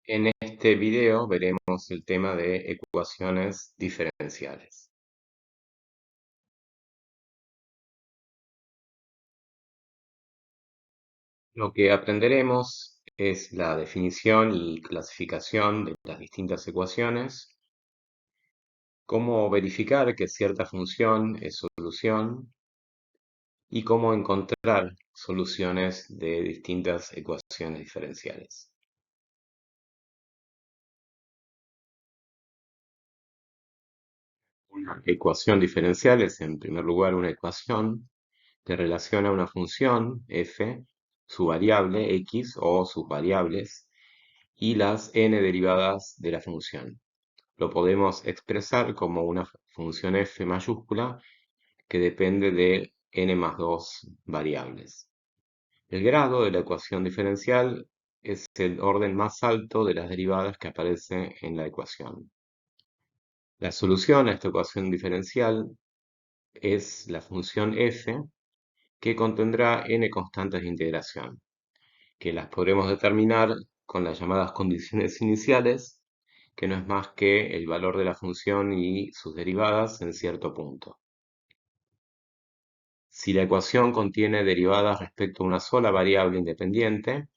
En este video veremos el tema de ecuaciones diferenciales. Lo que aprenderemos es la definición y clasificación de las distintas ecuaciones, cómo verificar que cierta función es solución y cómo encontrar soluciones de distintas ecuaciones diferenciales. Una ecuación diferencial es, en primer lugar, una ecuación que relaciona una función f, su variable x o sus variables y las n derivadas de la función. Lo podemos expresar como una función f mayúscula que depende de n más 2 variables. El grado de la ecuación diferencial es el orden más alto de las derivadas que aparece en la ecuación. La solución a esta ecuación diferencial es la función f, que contendrá n constantes de integración, que las podremos determinar con las llamadas condiciones iniciales, que no es más que el valor de la función y sus derivadas en cierto punto. Si la ecuación contiene derivadas respecto a una sola variable independiente,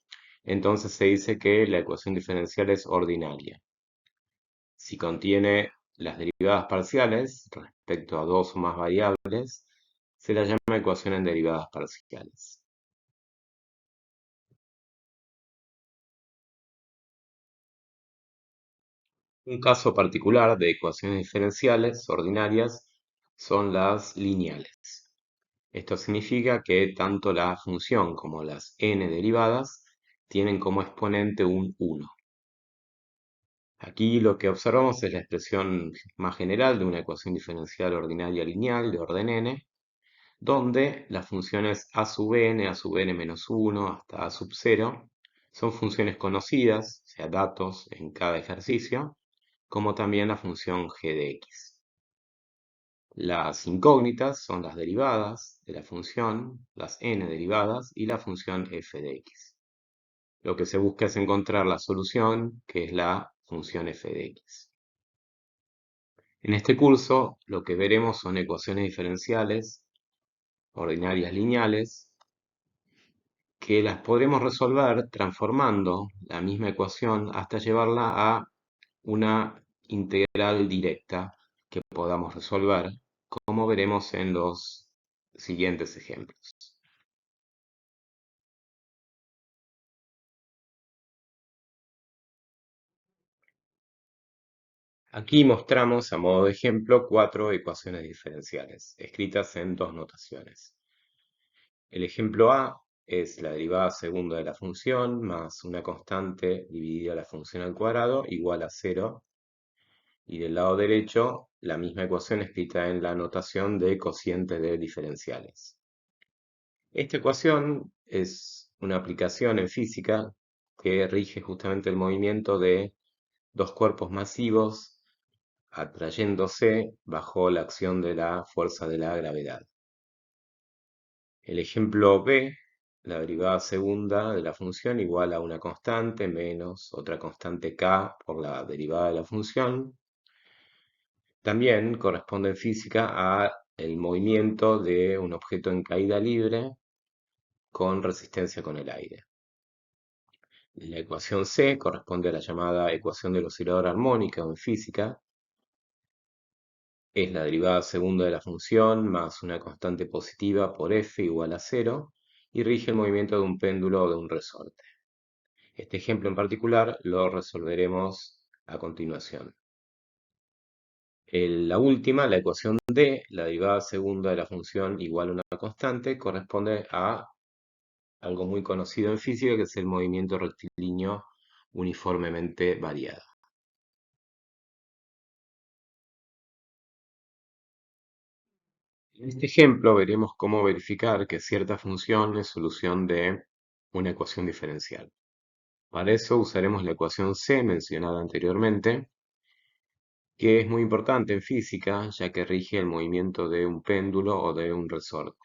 entonces se dice que la ecuación diferencial es ordinaria. Si contiene las derivadas parciales respecto a dos o más variables, se la llama ecuación en derivadas parciales. Un caso particular de ecuaciones diferenciales ordinarias son las lineales. Esto significa que tanto la función como las n derivadas tienen como exponente un 1. Aquí lo que observamos es la expresión más general de una ecuación diferencial ordinaria lineal de orden n, donde las funciones a sub n, a sub n menos 1 hasta a sub 0 son funciones conocidas, o sea, datos en cada ejercicio, como también la función g de x. Las incógnitas son las derivadas de la función, las n derivadas y la función f de x. Lo que se busca es encontrar la solución, que es la función f de x. En este curso lo que veremos son ecuaciones diferenciales ordinarias lineales que las podremos resolver transformando la misma ecuación hasta llevarla a una integral directa que podamos resolver, como veremos en los siguientes ejemplos. Aquí mostramos a modo de ejemplo 4 ecuaciones diferenciales, escritas en dos notaciones. El ejemplo A es la derivada segunda de la función más una constante dividida la función al cuadrado igual a 0. Y del lado derecho, la misma ecuación escrita en la notación de cocientes de diferenciales. Esta ecuación es una aplicación en física que rige justamente el movimiento de dos cuerpos masivos atrayéndose bajo la acción de la fuerza de la gravedad. El ejemplo B, la derivada segunda de la función igual a una constante menos otra constante k por la derivada de la función, también corresponde en física a el movimiento de un objeto en caída libre con resistencia con el aire. La ecuación C corresponde a la llamada ecuación del oscilador armónico en física. Es la derivada segunda de la función más una constante positiva por f igual a 0 y rige el movimiento de un péndulo o de un resorte. Este ejemplo en particular lo resolveremos a continuación. La última, la ecuación D, la derivada segunda de la función igual a una constante, corresponde a algo muy conocido en física, que es el movimiento rectilíneo uniformemente variado. En este ejemplo veremos cómo verificar que cierta función es solución de una ecuación diferencial. Para eso usaremos la ecuación C mencionada anteriormente, que es muy importante en física, ya que rige el movimiento de un péndulo o de un resorte.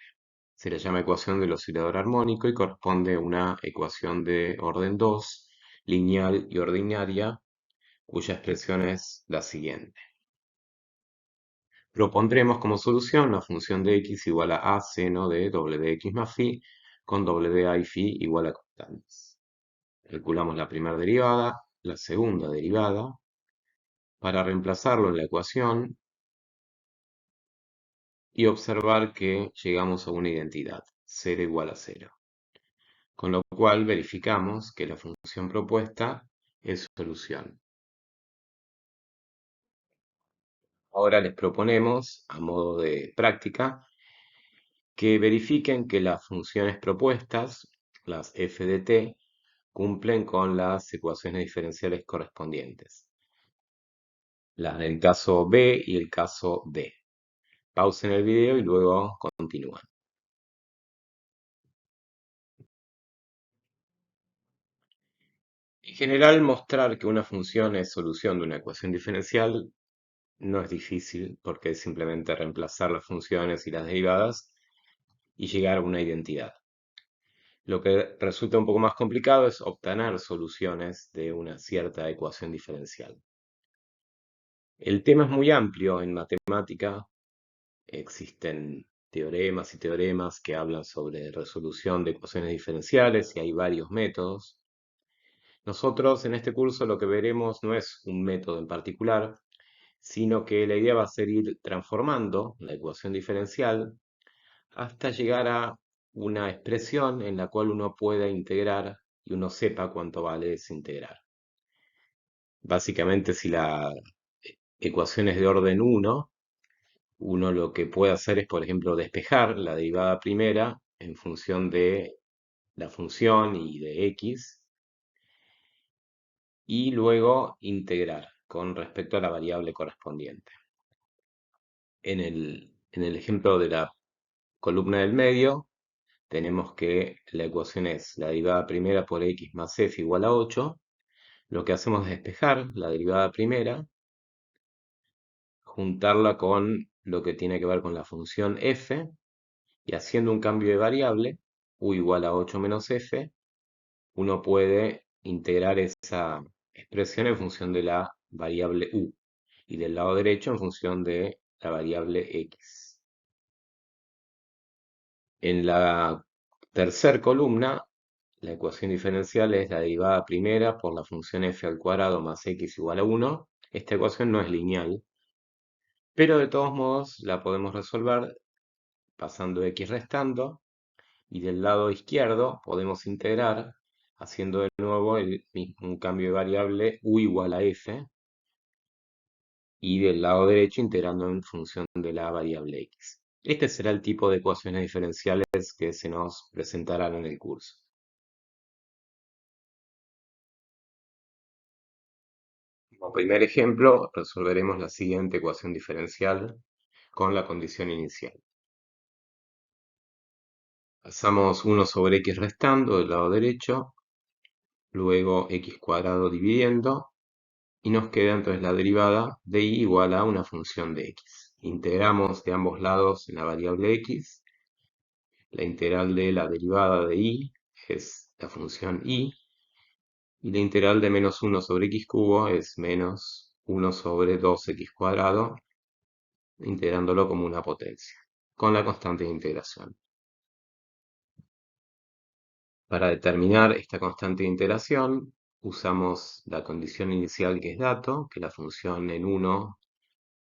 Se le llama ecuación del oscilador armónico y corresponde a una ecuación de orden 2, lineal y ordinaria, cuya expresión es la siguiente. Propondremos como solución la función de x igual a seno de wx más phi, con wa y phi igual a constantes. Calculamos la primera derivada, la segunda derivada. Para reemplazarlo en la ecuación y observar que llegamos a una identidad, 0 igual a 0. Con lo cual verificamos que la función propuesta es solución. Ahora les proponemos, a modo de práctica, que verifiquen que las funciones propuestas, las f de t, cumplen con las ecuaciones diferenciales correspondientes. Las del caso B y el caso D. Pausen el video y luego continúan. En general, mostrar que una función es solución de una ecuación diferencial no es difícil porque es simplemente reemplazar las funciones y las derivadas y llegar a una identidad. Lo que resulta un poco más complicado es obtener soluciones de una cierta ecuación diferencial. El tema es muy amplio en matemática. Existen teoremas y teoremas que hablan sobre resolución de ecuaciones diferenciales y hay varios métodos. Nosotros en este curso lo que veremos no es un método en particular, sino que la idea va a ser ir transformando la ecuación diferencial hasta llegar a una expresión en la cual uno pueda integrar y uno sepa cuánto vale ese integrar. Básicamente, si la ecuación es de orden 1, uno lo que puede hacer es, por ejemplo, despejar la derivada primera en función de la función y de x, y luego integrar con respecto a la variable correspondiente. En el ejemplo de la columna del medio, tenemos que la ecuación es la derivada primera por x más f igual a 8. Lo que hacemos es despejar la derivada primera, juntarla con lo que tiene que ver con la función f, y haciendo un cambio de variable, u igual a 8 menos f, uno puede integrar esa expresión en función de la variable u, y del lado derecho en función de la variable x. En la tercera columna, la ecuación diferencial es la derivada primera por la función f al cuadrado más x igual a 1. Esta ecuación no es lineal, pero de todos modos la podemos resolver pasando x restando, y del lado izquierdo podemos integrar haciendo de nuevo un cambio de variable u igual a f, y del lado derecho integrando en función de la variable x. Este será el tipo de ecuaciones diferenciales que se nos presentarán en el curso. Como primer ejemplo, resolveremos la siguiente ecuación diferencial con la condición inicial. Pasamos 1 sobre x restando del lado derecho, luego x cuadrado dividiendo, y nos queda entonces la derivada de y igual a una función de x. Integramos de ambos lados la variable x. La integral de la derivada de y es la función y la integral de menos 1 sobre x cubo es menos 1 sobre 2x cuadrado, integrándolo como una potencia, con la constante de integración. Para determinar esta constante de integración, usamos la condición inicial que es dato, que la función en 1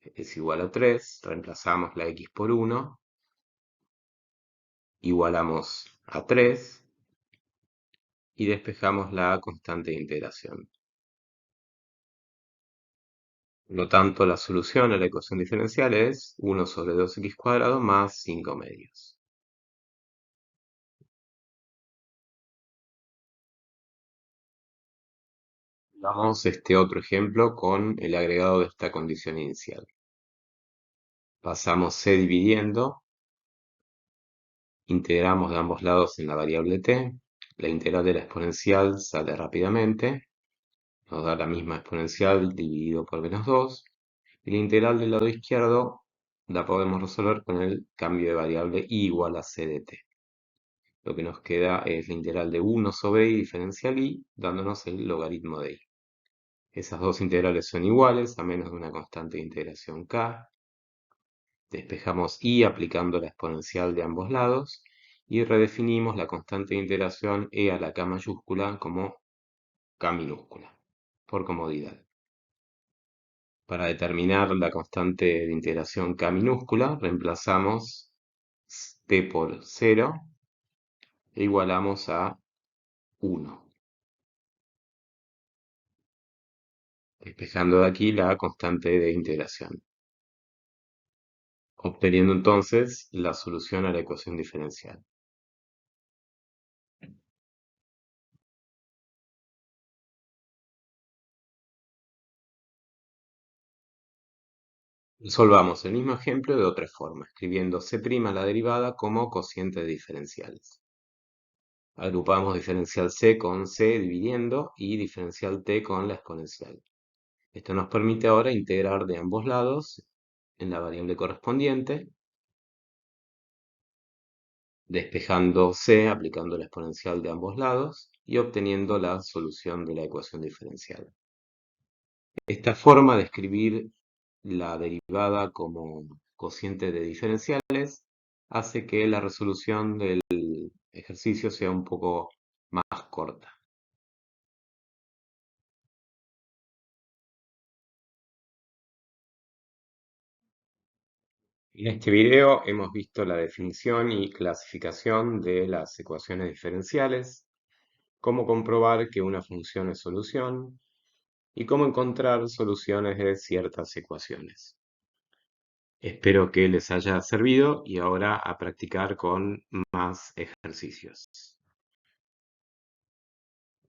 es igual a 3, reemplazamos la x por 1, igualamos a 3 y despejamos la constante de integración. Por lo tanto, la solución a la ecuación diferencial es 1 sobre 2x cuadrado más 5 medios. Damos este otro ejemplo con el agregado de esta condición inicial. Pasamos c dividiendo, integramos de ambos lados en la variable t, la integral de la exponencial sale rápidamente, nos da la misma exponencial dividido por menos 2, y la integral del lado izquierdo la podemos resolver con el cambio de variable y igual a c de t. lo que nos queda es la integral de 1 sobre i diferencial i, dándonos el logaritmo de i. Esas dos integrales son iguales, a menos de una constante de integración k. Despejamos i aplicando la exponencial de ambos lados y redefinimos la constante de integración e a la k mayúscula como k minúscula, por comodidad. Para determinar la constante de integración k minúscula, reemplazamos t por 0 e igualamos a 1, despejando de aquí la constante de integración, obteniendo entonces la solución a la ecuación diferencial. Resolvamos el mismo ejemplo de otra forma, escribiendo c' la derivada como cociente de diferenciales. Agrupamos diferencial c con c dividiendo y diferencial t con la exponencial. Esto nos permite ahora integrar de ambos lados en la variable correspondiente, despejando c aplicando la exponencial de ambos lados y obteniendo la solución de la ecuación diferencial. Esta forma de escribir la derivada como cociente de diferenciales hace que la resolución del ejercicio sea un poco más corta. En este video hemos visto la definición y clasificación de las ecuaciones diferenciales, cómo comprobar que una función es solución y cómo encontrar soluciones de ciertas ecuaciones. Espero que les haya servido y ahora a practicar con más ejercicios.